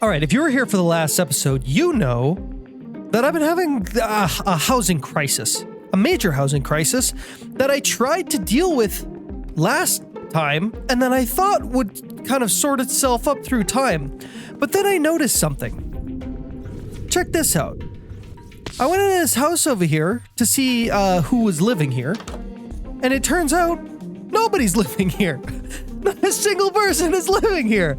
All right, if you were here for the last episode, you know that I've been having a housing crisis, a major housing crisis that I tried to deal with last time and that I thought would kind of sort itself up through time. But then I noticed something. Check this out. I went into this house over here to see who was living here, and it turns out nobody's living here. Not a single person is living here.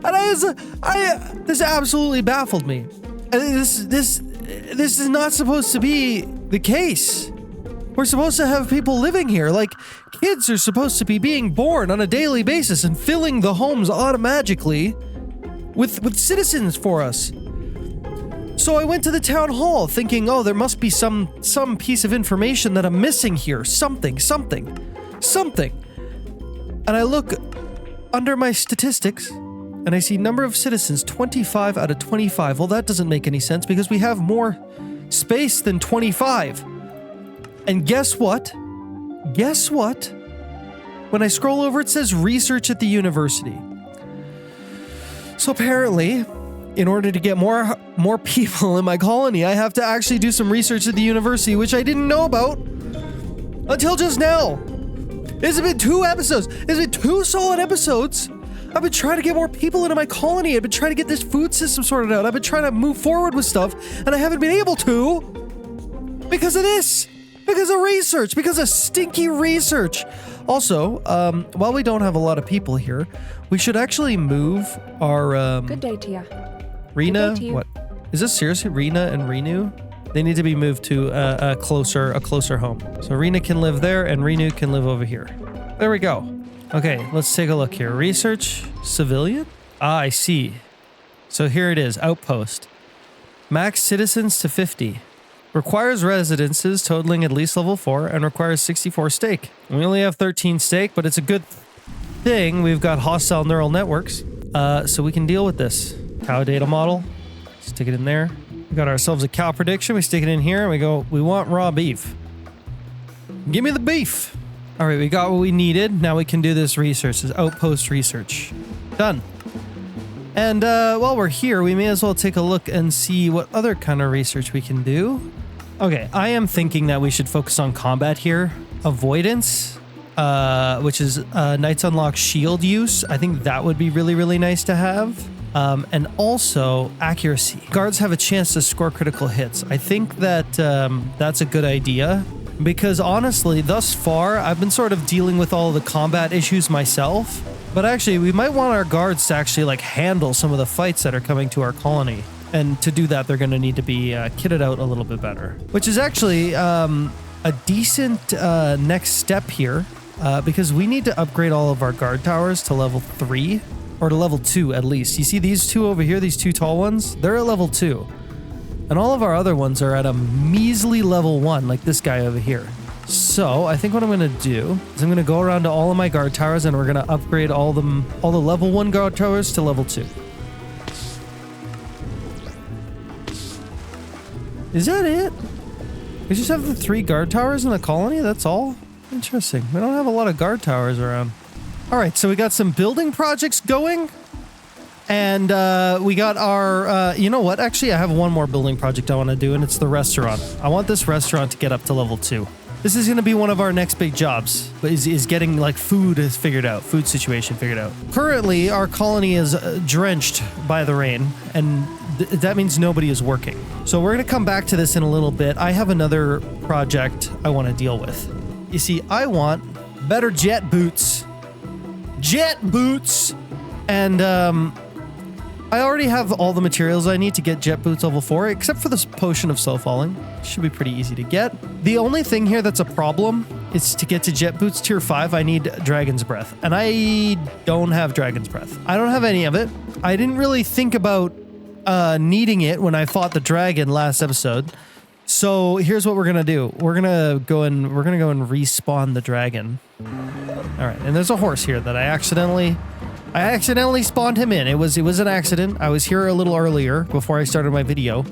And this absolutely baffled me. This is not supposed to be the case. We're supposed to have people living here. Like, kids are supposed to be being born on a daily basis and filling the homes automatically with citizens for us. So I went to the town hall thinking, oh, there must be some piece of information that I'm missing here. Something. And I look under my statistics and I see number of citizens, 25 out of 25. Well, that doesn't make any sense because we have more space than 25. And guess what? When I scroll over, it says research at the university. So apparently, in order to get more people in my colony, I have to actually do some research at the university, which I didn't know about until just now. It's been 2 episodes. It's been 2 solid episodes. I've been trying to get more people into my colony. I've been trying to get this food system sorted out. I've been trying to move forward with stuff, and I haven't been able to because of this. Because of research. Because of stinky research. Also, while we don't have a lot of people here, we should actually move our... Good day to you. Rena? Good day to you. What? Is this seriously Rena and Renu? They need to be moved to a closer home. So Rena can live there and Renu can live over here. There we go. Okay, let's take a look here. Research, civilian? Ah, I see. So here it is, outpost. Max citizens to 50. Requires residences totaling at least level 4 and requires 64 stake. We only have 13 stake, but it's a good thing we've got hostile neural networks. So we can deal with this. Cow data model. Stick it in there. We got ourselves a cow prediction. We stick it in here and we go, we want raw beef. Give me the beef. All right, we got what we needed. Now we can do this research, this outpost research. Done. And while we're here, we may as well take a look and see what other kind of research we can do. Okay, I am thinking that we should focus on combat here. Avoidance, which is Knights Unlock shield use. I think that would be really, really nice to have. And also accuracy. Guards have a chance to score critical hits. I think that that's a good idea. Because honestly, thus far, I've been sort of dealing with all the combat issues myself. But actually, we might want our guards to actually like handle some of the fights that are coming to our colony. And to do that, they're going to need to be kitted out a little bit better. Which is actually a decent next step here. Because we need to upgrade all of our guard towers to level 3. Or to level 2 at least. You see these 2 over here, these 2 tall ones? They're at level 2. And all of our other ones are at a measly level 1, like this guy over here. So I think what I'm going to do is I'm going to go around to all of my guard towers and we're going to upgrade all the level 1 guard towers to level 2. Is that it? We just have the 3 guard towers in the colony? That's all? Interesting. We don't have a lot of guard towers around. All right, so we got some building projects going. And we got our, you know what? Actually, I have one more building project I want to do, and it's the restaurant. I want this restaurant to get up to level 2. This is going to be one of our next big jobs, is getting like food situation figured out. Currently, our colony is drenched by the rain, and that means nobody is working. So we're going to come back to this in a little bit. I have another project I want to deal with. You see, I want better jet boots. Jet boots! And, I already have all the materials I need to get jet boots level 4, except for this potion of slow falling. Should be pretty easy to get. The only thing here that's a problem is to get to jet boots tier 5, I need dragon's breath. And I don't have dragon's breath. I don't have any of it. I didn't really think about needing it when I fought the dragon last episode. So here's what we're gonna do. We're gonna go and respawn the dragon. All right, and there's a horse here that I accidentally spawned him in. It was an accident. I was here a little earlier before I started my video,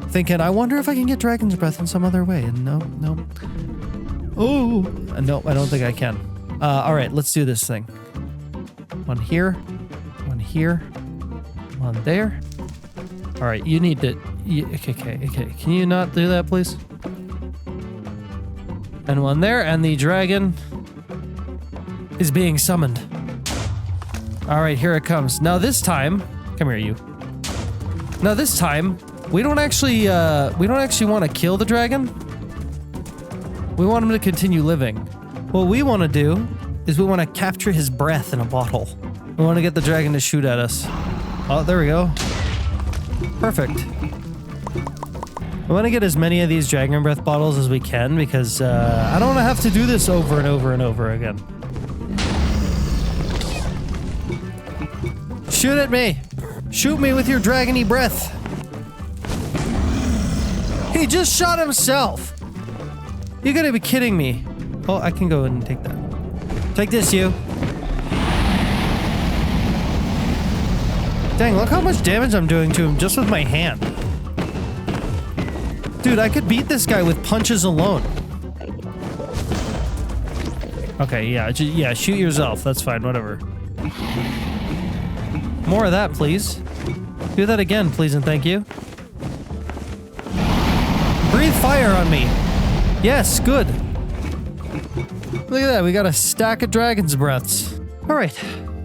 thinking, I wonder if I can get dragon's breath in some other way. And no. Oh, no, I don't think I can. All right, let's do this thing. One here, one here, One there. All right, you need to... Okay. Can you not do that, please? And one there, and the dragon is being summoned. All right, here it comes. Now this time... Come here, you. Now this time, we don't actually want to kill the dragon. We want him to continue living. What we want to do is we want to capture his breath in a bottle. We want to get the dragon to shoot at us. Oh, there we go. Perfect. We want to get as many of these dragon breath bottles as we can because I don't want to have to do this over and over and over again. Shoot at me! Shoot me with your dragony breath! He just shot himself! You gotta be kidding me. Oh, I can go and take that. Take this, you. Dang, look how much damage I'm doing to him just with my hand. Dude, I could beat this guy with punches alone. Okay, yeah, shoot yourself. That's fine, whatever. More of that, please. Do that again, please and thank you. Breathe fire on me. Yes, good. Look at that, we got a stack of dragon's breaths. All right,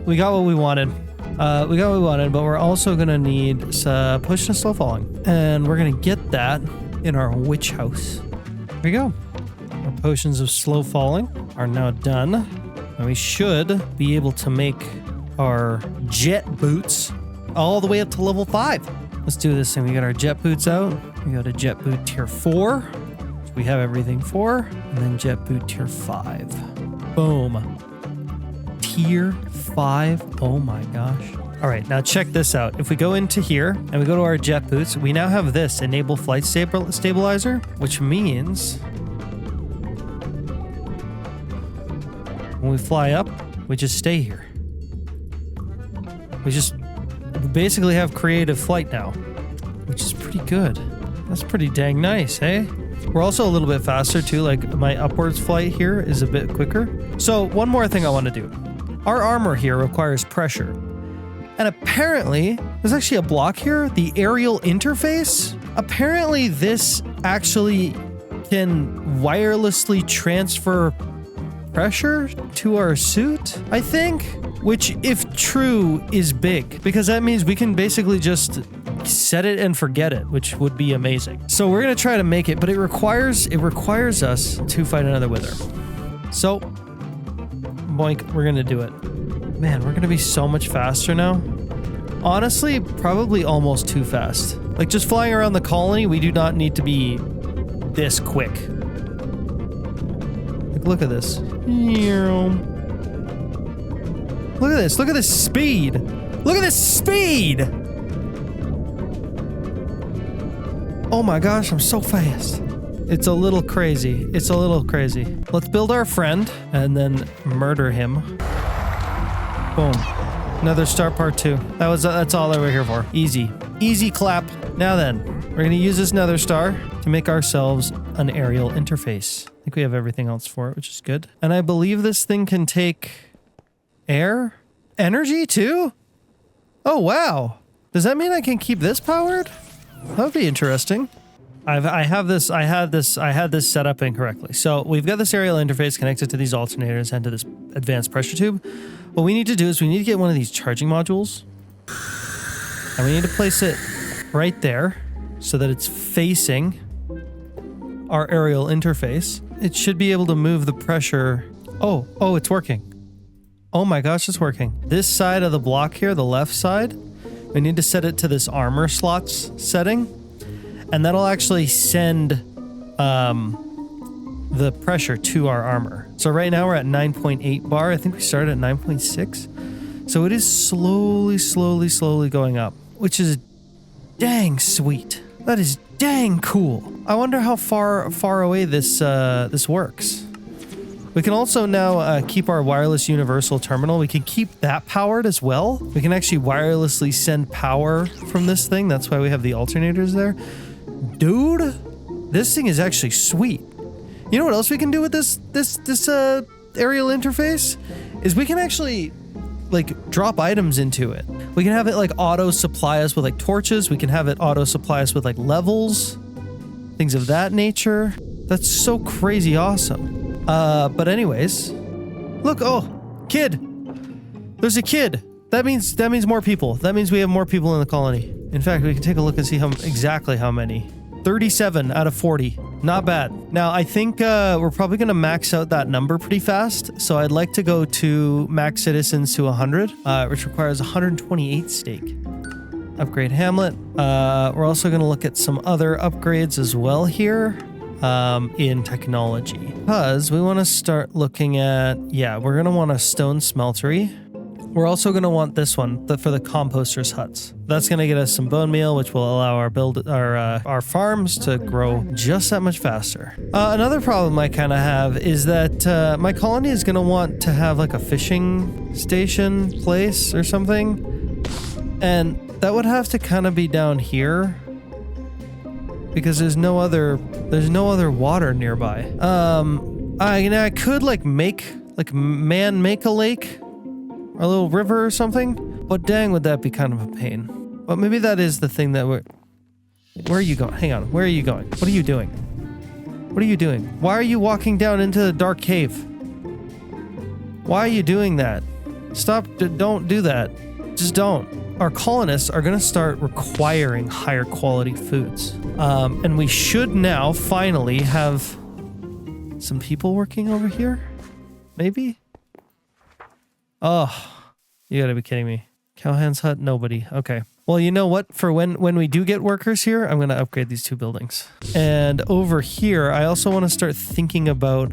we got what we wanted. But we're also gonna need a potion of slow falling. And we're gonna get that in our witch house. Here we go. Our potions of slow falling are now done. And we should be able to make our jet boots all the way up to level 5. Let's do this thing. We got our jet boots out. We got a jet boot tier 4. Which we have everything for. And then jet boot tier 5. Boom. Tier 5. Oh my gosh. All right, now check this out. If we go into here and we go to our jet boots, we now have this enable flight stabilizer, which means when we fly up, we just stay here. We just basically have creative flight now, which is pretty good. That's pretty dang nice, hey? We're also a little bit faster too, like my upwards flight here is a bit quicker. So one more thing I want to do. Our armor here requires pressure. And apparently, there's actually a block here, the aerial interface. Apparently this actually can wirelessly transfer pressure to our suit, I think. Which, if true, is big. Because that means we can basically just set it and forget it, which would be amazing. So we're going to try to make it, but it requires us to fight another wither. So, boink, we're going to do it. Man, we're going to be so much faster now. Honestly, probably almost too fast. Like, just flying around the colony, we do not need to be this quick. Like, look at this. Look at this. Look at this speed. Look at this speed. Oh my gosh, I'm so fast. It's a little crazy. It's a little crazy. Let's build our friend and then murder him. Boom. Another star part 2. That's all that we're here for. Easy. Easy clap. Now then, we're going to use this nether star to make ourselves an aerial interface. I think we have everything else for it, which is good. And I believe this thing can take air? Energy too? Oh, wow. Does that mean I can keep this powered? That would be interesting. I had this set up incorrectly. So we've got this aerial interface connected to these alternators and to this advanced pressure tube. What we need to do is we need to get one of these charging modules. And we need to place it right there so that it's facing our aerial interface. It should be able to move the pressure. Oh, it's working. Oh my gosh, it's working. This side of the block here, the left side, we need to set it to this armor slots setting. And that'll actually send the pressure to our armor. So right now we're at 9.8 bar. I think we started at 9.6. So it is slowly going up, which is dang sweet. That is dang cool. I wonder how far away this works. We can also now keep our wireless universal terminal. We can keep that powered as well. We can actually wirelessly send power from this thing. That's why we have the alternators there. Dude, this thing is actually sweet. You know what else we can do with this aerial interface? Is we can actually like drop items into it. We can have it like auto supply us with like torches. We can have it auto supply us with like levels, things of that nature. That's so crazy awesome. But anyways, look, oh, kid. There's a kid. That means more people. That means we have more people in the colony. In fact, we can take a look and see exactly how many. 37 out of 40. Not bad. Now, I think we're probably going to max out that number pretty fast. So I'd like to go to max citizens to 100, which requires 128 stake. Upgrade Hamlet. We're also going to look at some other upgrades as well here in technology. Because we want to start looking at, we're going to want a stone smeltery. We're also going to want this one for the composters' huts. That's going to get us some bone meal, which will allow our farms to grow just that much faster. Another problem I kind of have is that my colony is going to want to have like a fishing station place or something. And that would have to kind of be down here because there's no other water nearby. I could like make a lake. A little river or something? But dang, would that be kind of a pain. But maybe that is the thing that we're... Where are you going? Hang on. Where are you going? What are you doing? What are you doing? Why are you walking down into the dark cave? Why are you doing that? Stop. Don't do that. Just don't. Our colonists are going to start requiring higher quality foods. And we should now finally have some people working over here? Maybe? Oh, you gotta be kidding me. Cowhand's hut, nobody. Okay. Well, you know what? For when we do get workers here, I'm gonna upgrade these 2 buildings. And over here, I also want to start thinking about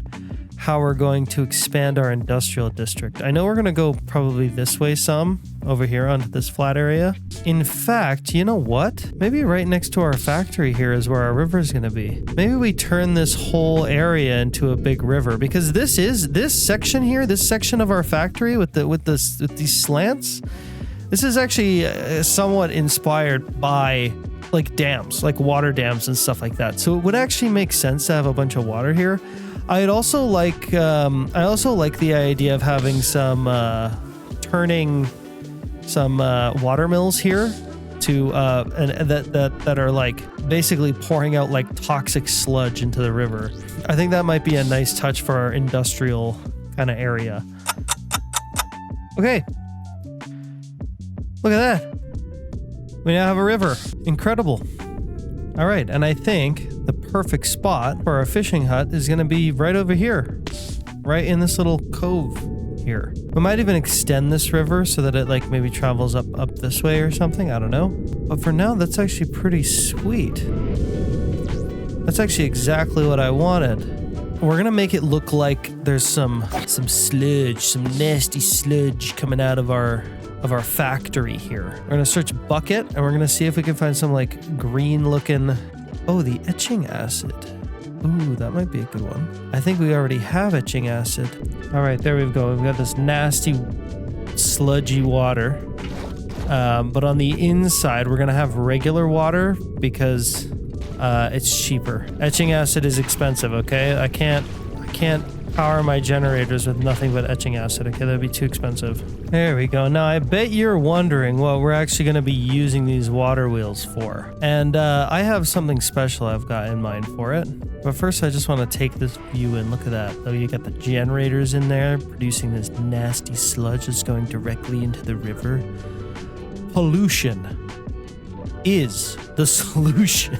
how we're going to expand our industrial district. I know we're gonna go probably this way some, over here onto this flat area. In fact, you know what? Maybe right next to our factory here is where our river is gonna be. Maybe we turn this whole area into a big river because this section here, this section of our factory with these slants, this is actually somewhat inspired by like dams, like water dams and stuff like that. So it would actually make sense to have a bunch of water here. I'd also like the idea of having some turning some water mills here to and that are like basically pouring out like toxic sludge into the river. I think that might be a nice touch for our industrial kind of area. Okay. Look at that. We now have a river. Incredible. All right, and I think the perfect spot for our fishing hut is going to be right over here, right in this little cove here. We might even extend this river so that it like maybe travels up this way or something. I don't know. But for now, that's actually pretty sweet. That's actually exactly what I wanted. We're going to make it look like there's some sludge, some nasty sludge coming out of our factory here. We're going to search bucket and we're going to see if we can find some like green looking... Oh, the etching acid. Ooh, that might be a good one. I think we already have etching acid. All right, there we go. We've got this nasty sludgy water. But on the inside, we're going to have regular water because it's cheaper. Etching acid is expensive, okay? I can't power my generators with nothing but etching acid. Okay, that'd be too expensive. There we go. Now, I bet you're wondering what we're actually going to be using these water wheels for. And I have something special I've got in mind for it. But first, I just want to take this view and look at that. Oh, you got the generators in there producing this nasty sludge that's going directly into the river. Pollution is the solution.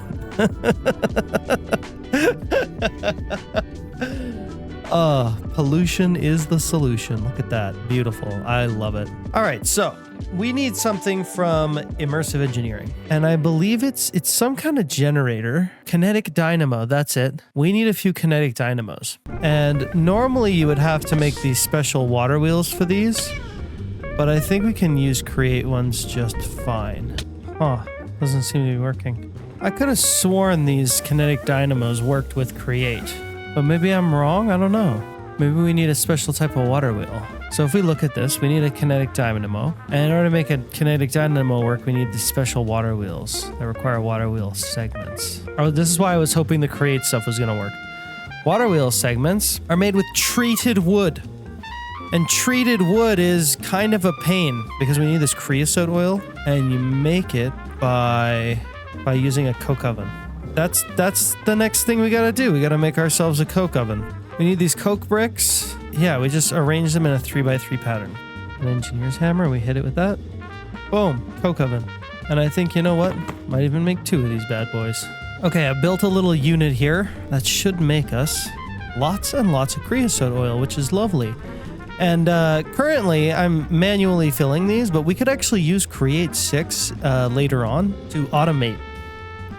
Pollution is the solution. Look at that. Beautiful. I love it. All right, so we need something from immersive engineering. And I believe it's some kind of generator. Kinetic dynamo, that's it. We need a few kinetic dynamos. And normally you would have to make these special water wheels for these. But I think we can use create ones just fine. Huh, doesn't seem to be working. I could have sworn these kinetic dynamos worked with create. But maybe I'm wrong, I don't know. Maybe we need a special type of water wheel. So if we look at this, we need a kinetic dynamo. And in order to make a kinetic dynamo work, we need these special water wheels that require water wheel segments. Oh, this is why I was hoping the create stuff was gonna work. Water wheel segments are made with treated wood. And treated wood is kind of a pain because we need this creosote oil, and you make it by using a coke oven. That's the next thing we gotta do. We gotta make ourselves a coke oven. We need these coke bricks. Yeah, we just arrange them in a 3x3 pattern. An engineer's hammer, we hit it with that. Boom, coke oven. And I think, you know what? Might even make 2 of these bad boys. Okay, I built a little unit here that should make us lots and lots of creosote oil, which is lovely. And currently, I'm manually filling these, but we could actually use Create 6 later on to automate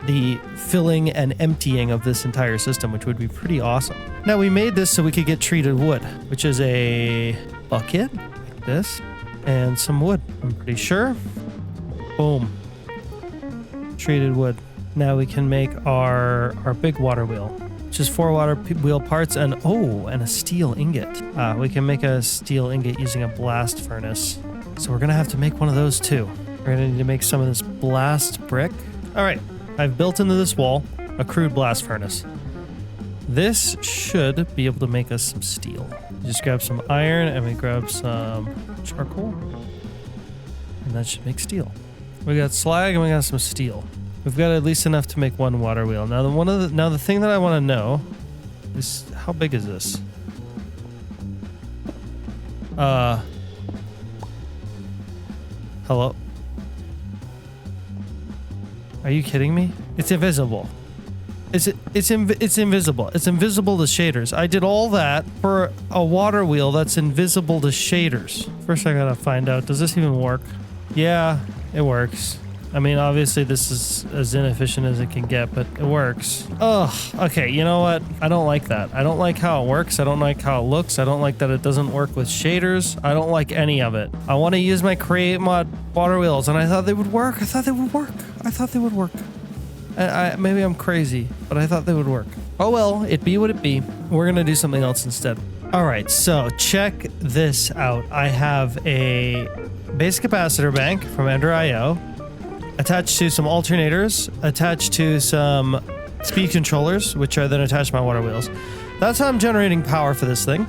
the filling and emptying of this entire system, which would be pretty awesome. Now, we made this so we could get treated wood, which is a bucket like this and some wood, I'm pretty sure. Boom. Treated wood. Now we can make our big water wheel, which is 4 water wheel parts and a steel ingot. We can make a steel ingot using a blast furnace. So we're gonna have to make one of those too. We're gonna need to make some of this blast brick. All right, I've built into this wall a crude blast furnace. This should be able to make us some steel. Just grab some iron and we grab some charcoal, and that should make steel. We got slag and we got some steel. We've got at least enough to make 1 water wheel. Now the thing that I want to know is how big is this? Hello? Are you kidding me? It's invisible. It's invisible. It's invisible to shaders. I did all that for a water wheel that's invisible to shaders. First I gotta find out, does this even work? Yeah, it works. I mean, obviously this is as inefficient as it can get, but it works. Ugh, okay, you know what? I don't like that. I don't like how it works. I don't like how it looks. I don't like that it doesn't work with shaders. I don't like any of it. I want to use my Create mod water wheels, and I thought they would work. I thought they would work. Maybe I'm crazy, but I thought they would work. Oh well, it be what it be. We're gonna do something else instead. All right, so check this out. I have a base capacitor bank from Ender.io, attached to some alternators, attached to some speed controllers, which are then attached to my water wheels. That's how I'm generating power for this thing.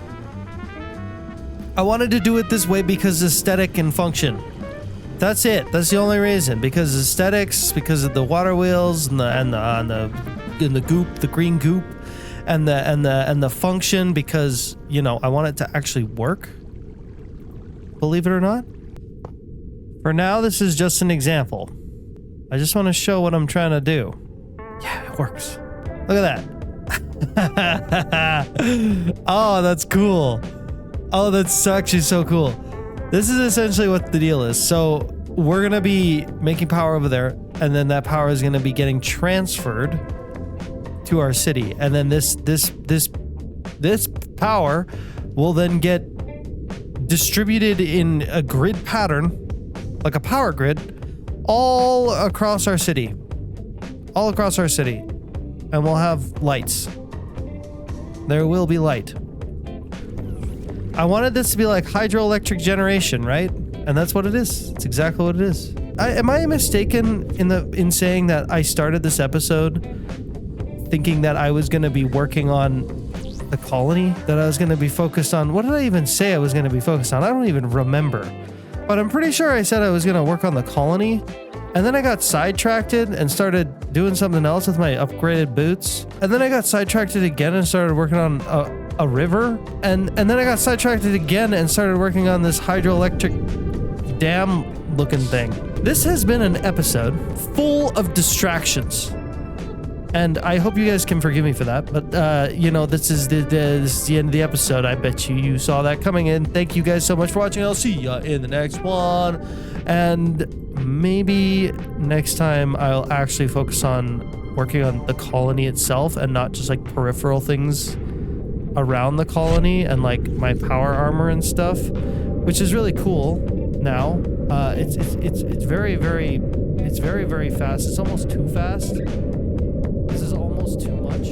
I wanted to do it this way because aesthetic and function. That's it. That's the only reason. Because aesthetics, because of the water wheels and the goop, the green goop, and the function. Because I want it to actually work. Believe it or not. For now, this is just an example. I just want to show what I'm trying to do. Yeah, it works. Look at that. Oh, that's cool. Oh, that's actually so cool. This is essentially what the deal is. So we're going to be making power over there, and then that power is going to be getting transferred to our city. And then this power will then get distributed in a grid pattern, like a power grid, all across our city. And we'll have lights. There will be light. I wanted this to be like hydroelectric generation, right? And that's what it is. It's exactly what it is. Am I mistaken in saying that I started this episode thinking that I was going to be working on the colony? That I was going to be focused on... What did I even say I was going to be focused on? I don't even remember. But I'm pretty sure I said I was going to work on the colony. And then I got sidetracked and started doing something else with my upgraded boots. And then I got sidetracked again and started working on a river. And then I got sidetracked again and started working on this hydroelectric dam looking thing. This has been an episode full of distractions. And I hope you guys can forgive me for that. But, this is the end of the episode. I bet you saw that coming in. Thank you guys so much for watching. I'll see ya in the next one. And maybe next time I'll actually focus on working on the colony itself and not just like peripheral things around the colony and like my power armor and stuff, which is really cool now. It's very, very fast. It's almost too fast. This is almost too much.